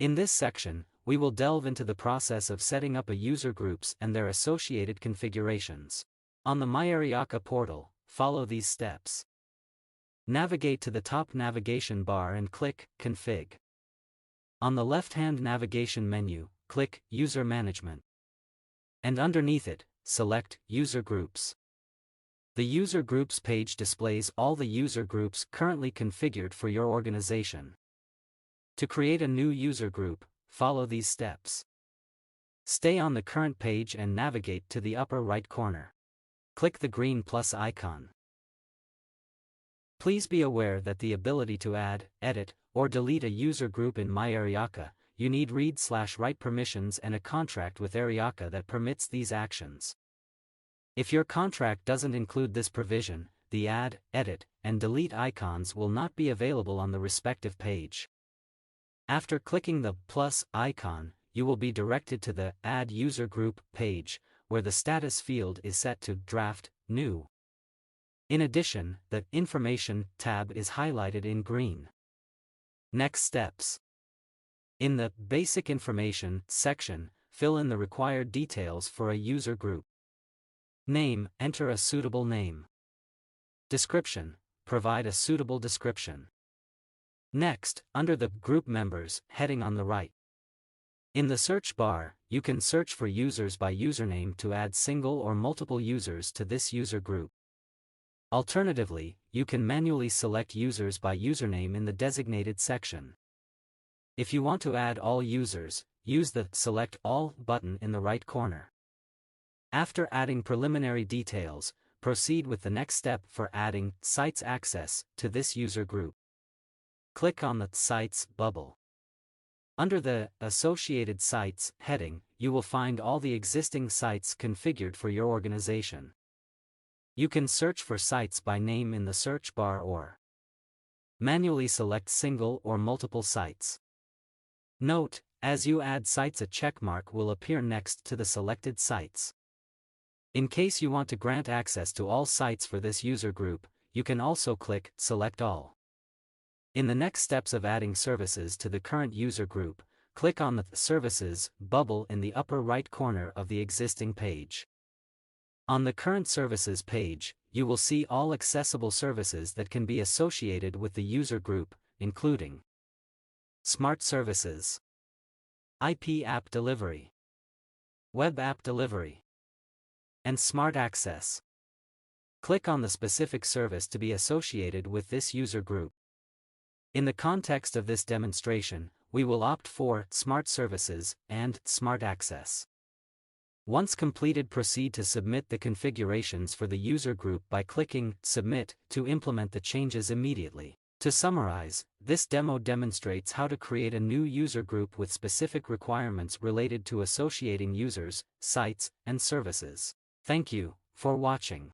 In this section, we will delve into the process of setting up a user groups and their associated configurations. On the MyAryaka portal, follow these steps. Navigate to the top navigation bar and click Config. On the left-hand navigation menu, click User Management. And underneath it, select User Groups. The User Groups page displays all the user groups currently configured for your organization. To create a new user group, follow these steps. Stay on the current page and navigate to the upper right corner. Click the green plus icon. Please be aware that the ability to add, edit, or delete a user group in MyAryaka, you need read/write permissions and a contract with Aryaka that permits these actions. If your contract doesn't include this provision, the add, edit, and delete icons will not be available on the respective page. After clicking the plus icon, you will be directed to the Add User Group page, where the status field is set to Draft, New. In addition, the Information tab is highlighted in green. Next steps. In the Basic Information section, fill in the required details for a user group. Name, enter a suitable name. Description, provide a suitable description. Next, under the Group Members heading on the right. In the search bar, you can search for users by username to add single or multiple users to this user group. Alternatively, you can manually select users by username in the designated section. If you want to add all users, use the Select All button in the right corner. After adding preliminary details, proceed with the next step for adding sites access to this user group. Click on the Sites bubble. Under the Associated Sites heading, you will find all the existing sites configured for your organization. You can search for sites by name in the search bar or manually select single or multiple sites. Note, as you add sites, a checkmark will appear next to the selected sites. In case you want to grant access to all sites for this user group, you can also click Select All. In the next steps of adding services to the current user group, click on the Services bubble in the upper right corner of the existing page. On the current services page, you will see all accessible services that can be associated with the user group, including Smart Services, IP App Delivery, Web App Delivery, and Smart Access. Click on the specific service to be associated with this user group. In the context of this demonstration, we will opt for Smart Services and Smart Access. Once completed, proceed to submit the configurations for the user group by clicking Submit to implement the changes immediately. To summarize, this demo demonstrates how to create a new user group with specific requirements related to associating users, sites, and services. Thank you for watching.